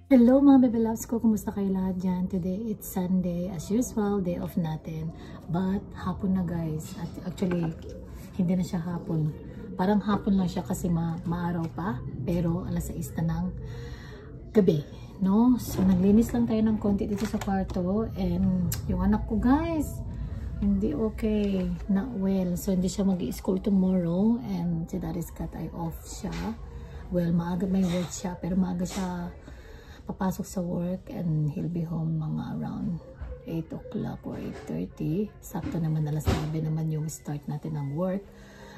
Hello mga baby loves ko, kumusta kayo lahat dyan? Today it's Sunday, as usual, day off natin. But hapon na guys, at actually hindi na siya hapon. Parang hapon lang siya kasi maaraw pa, pero alas 6 na ng gabi, no? So naglinis lang tayo ng konti dito sa kwarto, and yung anak ko guys, hindi okay, not well. So hindi siya mag-i-school tomorrow, and si Daddy's cut ay off siya. Well, maaga may work siya, pero maaga siya papasok sa work, and he'll be home mga around 8 o'clock or 8:30. Sakto naman, alas 9 naman yung start natin ng work,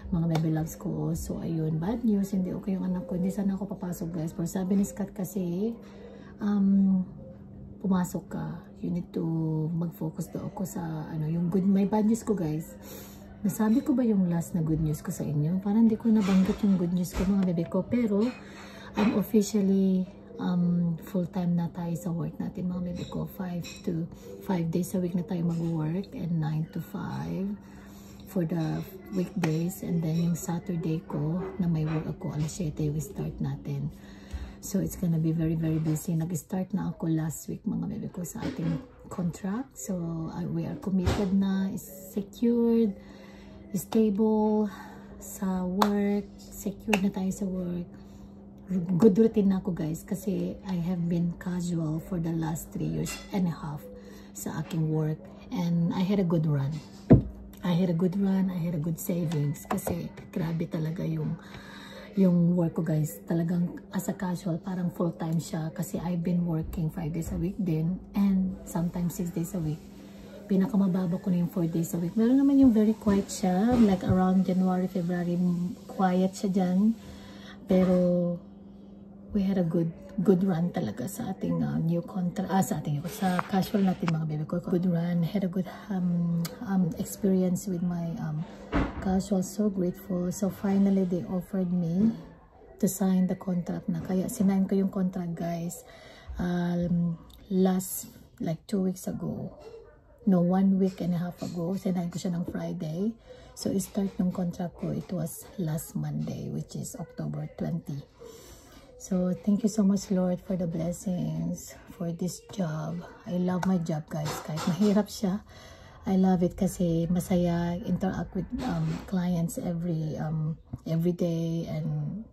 mga baby loves ko. So ayun, bad news, hindi okay yung anak ko, hindi sana ako papasok guys. Pero sabi ni Scott kasi pumasok ka, you need to mag-focus daw ako sa ano, yung good. May bad news ko guys. Nasabi ko ba yung last na good news ko sa inyo? Parang hindi ko nabanggit yung good news ko mga bebe ko, pero I'm officially full-time na tayo sa work natin mga baby ko. 5 days a week na tayo mag-work, and 9 to 5 for the weekdays, and then yung Saturday ko na may work ako, alas 7 we start natin. So it's gonna be very busy. Nag-start na ako last week mga baby ko sa ating contract. So we are committed na, is secured, stable sa work, secured na tayo sa work. Good routine na ako guys, kasi I have been casual for the last 3.5 years sa aking work, and I had a good run. I had a good savings, kasi grabe talaga yung work ko guys. Talagang as a casual, parang full time siya, kasi I've been working 5 days a week din, and sometimes 6 days a week. Pinakamababa ko na yung 4 days a week. Meron naman yung very quiet siya, like around January, February, quiet siya dyan, pero we had a good run talaga sa ating new contract, sa casual natin mga baby ko. Good run, had a good experience with my casual. So grateful. So finally they offered me to sign the contract na, kaya sinayin ko yung contract guys last like 2 weeks ago. No, 1.5 weeks ago. Sinayin ko siya ng Friday. So start ng contract ko, it was last Monday, which is October 20. So thank you so much Lord for the blessings for this job. I love my job guys, kahit mahirap siya. I love it kasi masaya, interact with clients every day, and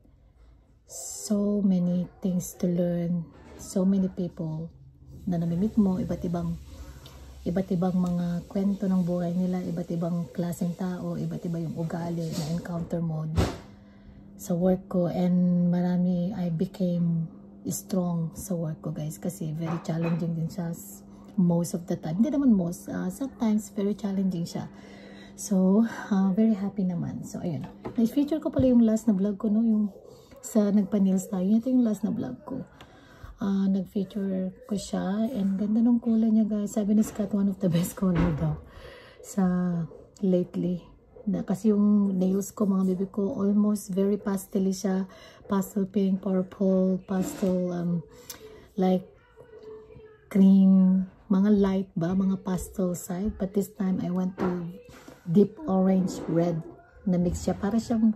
so many things to learn, so many people na namimit mo, iba't ibang mga kwento ng buhay nila, iba't ibang klaseng tao, iba't iba yung ugali na encounter mo sa work ko, and I became strong sa work ko guys, kasi very challenging din siya most of the time. Hindi naman most, sometimes very challenging siya. So very happy naman. So ayun, na-feature ko pala yung last na vlog ko, no, yung sa nagpa-nails tayo. Ito yung last na vlog ko. Nag-feature ko siya, and ganda ng kulay niya guys. Sabi ni Scott, one of the best color daw sa lately. Kasi yung nails ko mga baby ko, almost very pastel siya, pastel pink, purple, pastel like cream, mga light ba, mga pastel side. But this time I went to deep orange red na mix siya, para siyang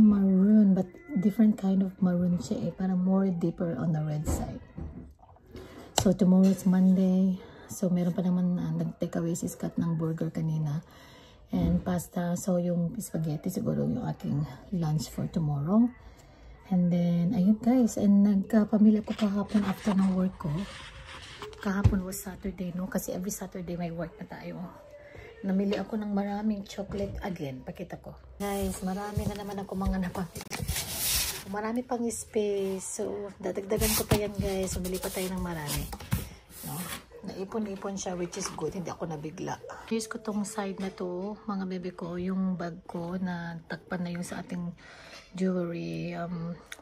maroon, but different kind of maroon siya parang more deeper on the red side. So tomorrow is Monday, so meron pa naman nag-take away si Scott ng burger kanina and pasta. So yung spaghetti siguro yung aking lunch for tomorrow. And then ayun guys, and nagpamilya ko kahapon after ng work ko. Kahapon was Saturday, no, kasi every Saturday may work na tayo. Namili ako ng maraming chocolate again. Pakita ko guys, marami na naman ako mga napamili. Marami pang space, so dadagdagan ko pa yan guys. Sumili pa tayo ng marami, no? Naipon-ipon siya, which is good, hindi ako nabigla. Use ko tong side na to mga bebe ko, yung bag ko na takpan na yung sa ating jewelry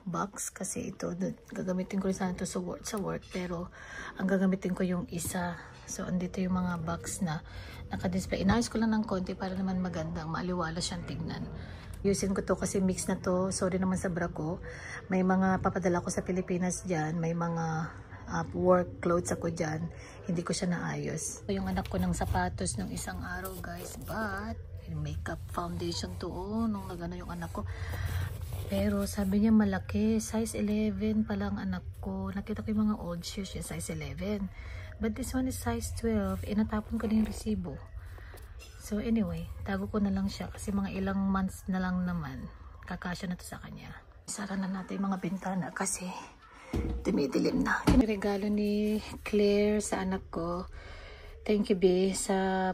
box, kasi ito gagamitin ko rin sana ito sa work, pero ang gagamitin ko yung isa. So andito yung mga box na naka-display. Inayos ko lang ng konti para naman magandang maaliwala siyang tignan. Using ko to kasi mix na to. Sorry naman sa bra ko, may mga papadala ko sa Pilipinas dyan, may mga work clothes ako dyan, hindi ko siya naayos. So, yung anak ko ng sapatos ng isang araw guys, but makeup foundation to, nung nagano yung anak ko, Pero sabi niya malaki, size 11 pa lang anak ko. Nakita ko yung mga old shoes yung size 11. But this one is size 12. Inatapon ko na yung resibo. So anyway, tago ko na lang siya kasi mga ilang months na lang naman. Kakasya na to sa kanya. Sara na natin yung mga bintana kasi dumidilim na. Regalo ni Claire sa anak ko. Thank you, B, sa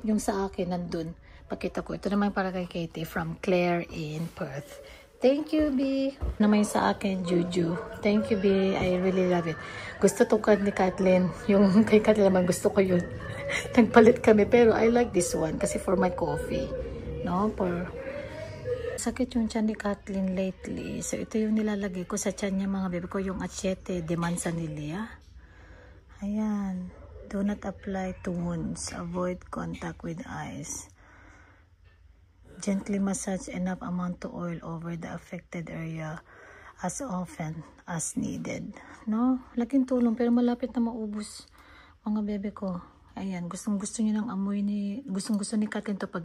yung sa akin nandun. Pakita ko. Ito naman para kay Katie from Claire in Perth. Thank you, B. Naman sa akin, Juju. Thank you, B. I really love it. Gusto to ni Kathleen. Yung kay Kathleen naman gusto ko yun. Nagpalit kami. Pero I like this one kasi for my coffee. No? Sakit yung tiyan ni Kathleen lately. So, ito yung nilalagay ko sa tiyan niya mga bebe ko. Yung Achete de Manzanilla. Ayan. Do not apply to wounds. Avoid contact with eyes. Gently massage enough amount of oil over the affected area as often as needed. No? Laking tulong pero malapit na maubos mga bebe ko. Ayan, gustong-gusto niya ng amoy gustong-gusto ni Kathleen to pag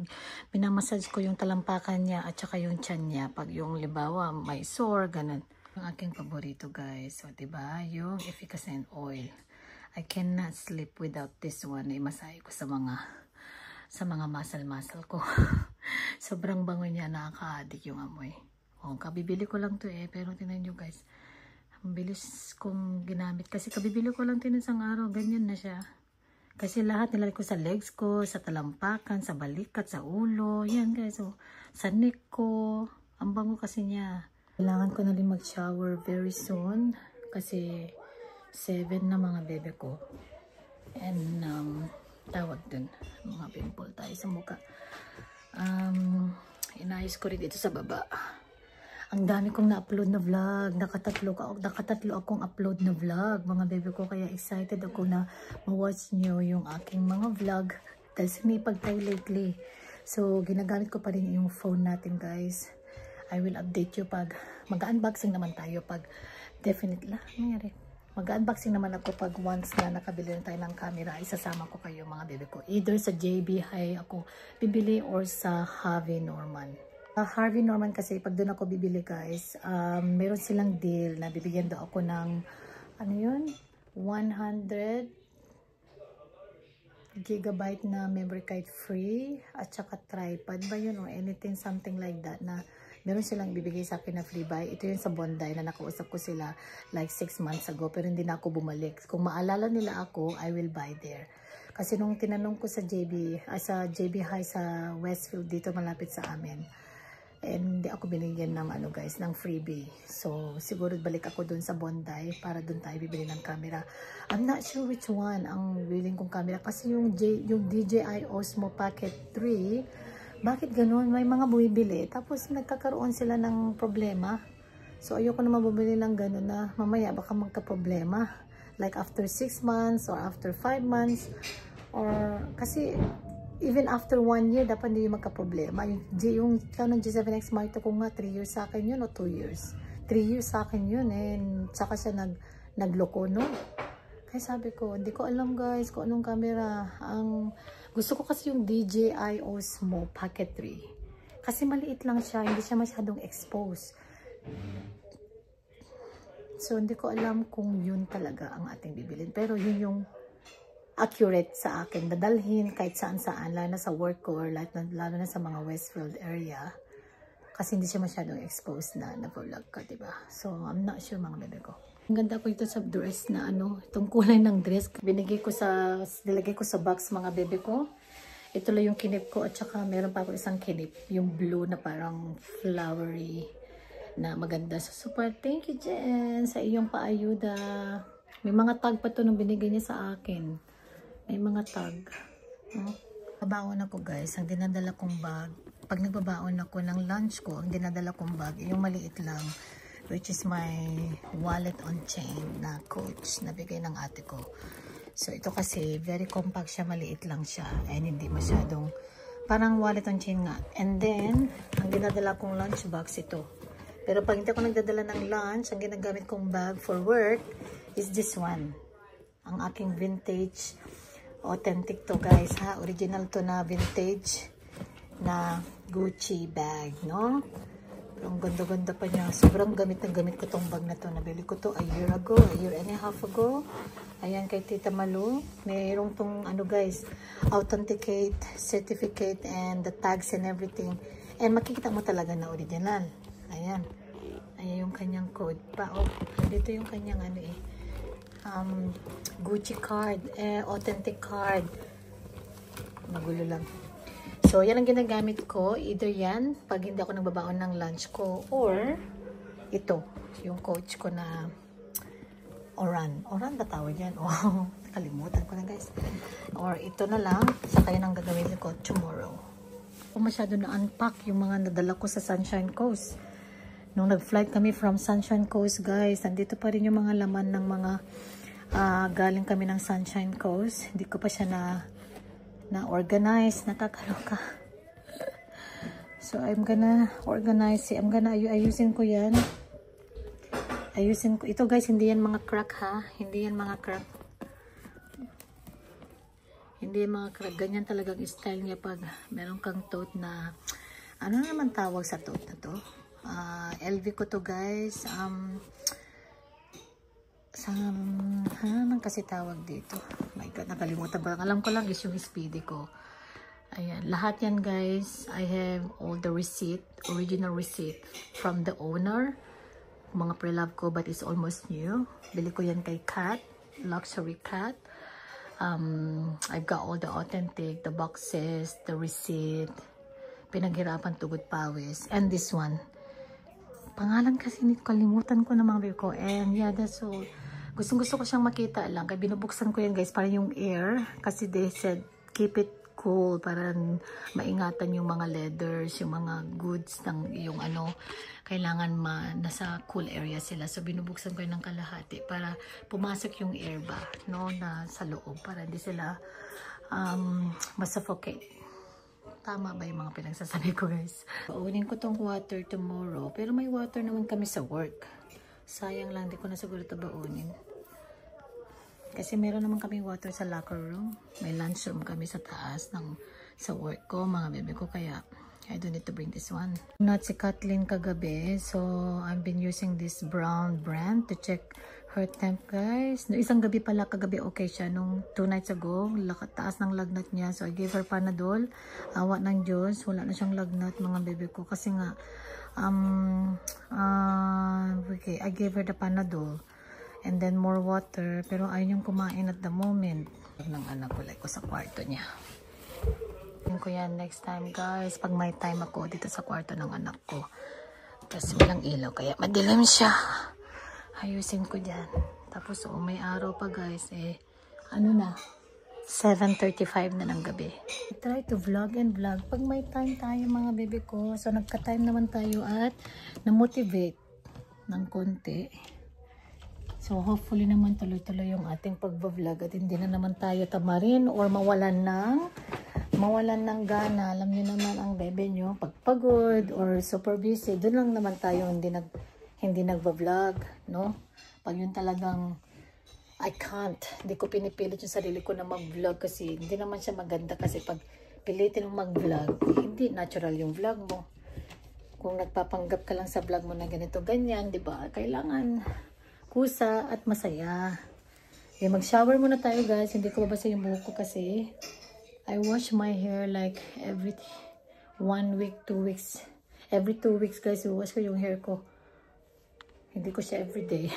minamassage ko yung talampakan niya at saka yung tiyan niya. Pag yung libawa, may sore, ganun. Yung aking paborito guys. So, diba? Yung efficacy oil. I cannot sleep without this one. Imasahe ko sa mga muscle ko. Sobrang bango niya, nakaka-addict yung amoy. Kabibili ko lang to pero tingnan nyo guys. Ang bilis kong ginamit. Kasi kabibili ko lang isang araw, ganyan na siya. Kasi lahat nilalagay ko sa legs ko, sa talampakan, sa balikat, sa ulo. Yan guys. So, sa neck ko. Ang bango kasi niya. Kailangan ko na rin mag-shower very soon. Kasi 7 na mga bebe ko. And tawag dun. Mga pimple tayo sa mukha. Inayos ko rin dito sa baba. Ang dami kong na-upload na vlog. Nakatatlo akong upload na vlog. Mga bebe ko, kaya excited ako na ma-watch nyo yung aking mga vlog. Dahil sinipag tayo lately. So, ginagamit ko pa rin yung phone natin guys. I will update you pag mag-unboxing naman tayo. Pag definitely nangyari. Mag-unboxing naman ako pag once na nakabili na tayo ng camera. Isasama ko kayo mga bebe ko. Either sa JB Hi ako bibili or sa Harvey Norman. Harvey Norman kasi pag doon ako bibili guys, meron silang deal na bibigyan daw ako ng ano yun? 100 gigabyte na memory card free at saka tripod ba yun or anything something like that na meron silang bibigay sa akin na free buy. Ito yun sa Bondi na nakausap ko sila like 6 months ago pero hindi na ako bumalik. Kung maalala nila ako, I will buy there. Kasi nung tinanong ko sa JB Hi sa Westfield dito malapit sa amin, and hindi ako binigyan ng guys, ng freebie. So, siguro balik ako dun sa Bondi para dun tayo bibili ng camera. I'm not sure which one ang willing kong camera. Kasi yung DJI Osmo Pocket 3, bakit ganun? May mga bumibili. Tapos nagkakaroon sila ng problema. So, ayoko na mabubili ng ganun na mamaya baka magka-problema. Like after 6 months or after 5 months. Or, kasi even after 1 year, dapat hindi yung magka-problema. Yung Canon G7X Mark II ko nga, 3 years sa akin yun o 2 years. 3 years sa akin yun and saka siya nagloko, no? Kaya sabi ko, hindi ko alam guys kung anong camera. Gusto ko kasi yung DJI Osmo Pocket 3. Kasi maliit lang siya, hindi siya masyadong exposed. So, hindi ko alam kung yun talaga ang ating bibilin. Pero yun yung accurate sa akin, dadalhin kahit saan-saan, lalo na sa work ko or lalo na sa mga Westfield area kasi hindi siya masyadong exposed na vlog ka, diba? So, I'm not sure mga bebe ko. Ang ganda ko ito sa dress na itong kulay ng dress, nilagay ko sa box mga bebe ko. Ito lang yung kinip ko at saka meron pa ako isang kinip, yung blue na parang flowery na maganda. So, super thank you Jen sa iyong paayuda. May mga tag pa to nung binigay niya sa akin. May mga tag. Babaon ako guys. Ang dinadala kong bag. Pag nagbabaon ako ng lunch ko, ang dinadala kong bag, yung maliit lang. Which is my wallet on chain na Coach. Nabigay ng ate ko. So ito kasi, very compact siya. Maliit lang siya. And hindi masyadong, parang wallet on chain nga. And then, ang dinadala kong lunch box ito. Pero pag hindi ako nagdadala ng lunch, ang ginagamit kong bag for work is this one. Ang aking vintage authentic to guys ha, original to na vintage na Gucci bag, no? Ang ganda-ganda pa niya. Sobrang gamit na gamit ko tong bag na to. Nabili ko to a year and a half ago. Ayan kay Tita Malu. Mayroong tong ano guys, authenticate, certificate, and the tags and everything. And makikita mo talaga na original. Ayan. Ayan yung kanyang code pa. Oh, dito yung kanyang ano eh. Gucci card. Authentic card. Magulo lang. So, yan ang ginagamit ko. Either yan, pag hindi ako nagbabaon ng lunch ko, or ito, yung coach ko na Oran. Oran ba tawag yan? Oh, nakalimutan ko na guys. Or ito na lang, saka yun ang gagawin ko tomorrow. Kung masyado na-unpack yung mga nadala ko sa Sunshine Coast. Nung nag-flight kami from Sunshine Coast, guys, nandito pa rin yung mga laman ng mga galing kami ng Sunshine Coast. Hindi ko pa siya na-organize, nakakaloka. So, I'm gonna organize it. Ayusin ko yan. Ayusin ko. Ito guys, hindi yan mga crack ha. Hindi yan mga crack. Hindi yan mga crack. Ganyan talagang style niya pag meron kang tote na, ano naman tawag sa tote na to? LV ko to guys. Ano kasi tawag dito? My God, nakalimutan ba? Alam ko lang is yung speedy ko. Ayan. Lahat yan guys. I have all the receipt, original receipt from the owner. Mga pre-love ko but it's almost new. Bili ko yan kay Cat. Luxury Cat. I've got all the authentic, the boxes, the receipt. Pinaghirapan tugod pawis. And this one. Pangalan kasi kalimutan ko na mga ko. And yeah, that's all. Gustong-gusto ko siyang makita lang. Kaya binubuksan ko yan guys para yung air. Kasi they said keep it cool para maingatan yung mga leathers, yung mga goods ng yung ano. Kailangan nasa cool area sila. So binubuksan ko yan ng kalahati para pumasok yung air ba, no, na sa loob. Para hindi sila masuffocate. Tama ba yung mga pinagsasabi ko guys? Paunin ko tong water tomorrow. Pero may water naman kami sa work. Sayang lang, di ko na siguro ito baunin. Kasi meron naman kaming water sa locker room. May lunchroom kami sa taas sa work ko, mga bebe ko. Kaya I don't need to bring this one. Not si Kathleen kagabi. So I've been using this brown brand to check her temp guys. No, isang gabi pala kagabi okay siya. Nung 2 nights ago, taas ng lagnat niya. So I gave her Panadol. Awa ng Diyos. Wala na siyang lagnat mga bebe ko. Kasi nga, okay, I gave her the Panadol. And then more water. Pero ayaw niyang kumain at the moment. Ng anak ko, like ko sa kwarto niya. Tingnan ko yan next time guys. Pag may time ako dito sa kwarto ng anak ko. Kasi walang ilaw. Kaya madilim siya. Ayusin ko dyan. Tapos may araw pa guys. Ano na? 7:35 na ng gabi. I try to vlog and vlog. Pag may time tayo mga bebe ko. So nagka-time naman tayo at na-motivate ng konti. So, hopefully naman tuloy-tuloy yung ating pag-vlog at hindi na naman tayo tamarin or mawalan ng gana. Alam niyo naman ang bebe nyo, pagpagod or super busy, doon lang naman tayo hindi nag-vlog, no? Pag yun talagang, I can't. Hindi ko pinipilit yung sarili ko na mag-vlog kasi hindi naman siya maganda kasi pag pilitin mong mag-vlog, hindi natural yung vlog mo. Kung nagpapanggap ka lang sa vlog mo na ganito, ganyan, di ba? Kailangan kusa at masaya. Okay, mag-shower muna tayo guys. Hindi ko babasa yung buhok ko kasi I wash my hair like every 1 week, 2 weeks. Every 2 weeks guys, wash ko yung hair ko. Hindi ko siya everyday.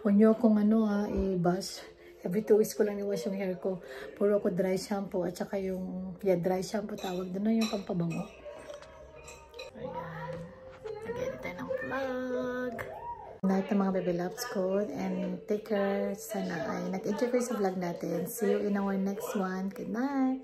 Huwag nyo kung i-bash. Every 2 weeks ko lang i-wash yung hair ko. Puro ko dry shampoo at saka yung dry shampoo tawag. Doon na yung pampabango. Ayan. Nag-edit tayo ng vlog. Night ng mga baby loves ko and take care. Sana ay nag-enjoy kayo sa vlog natin. See you in our next one. Good night.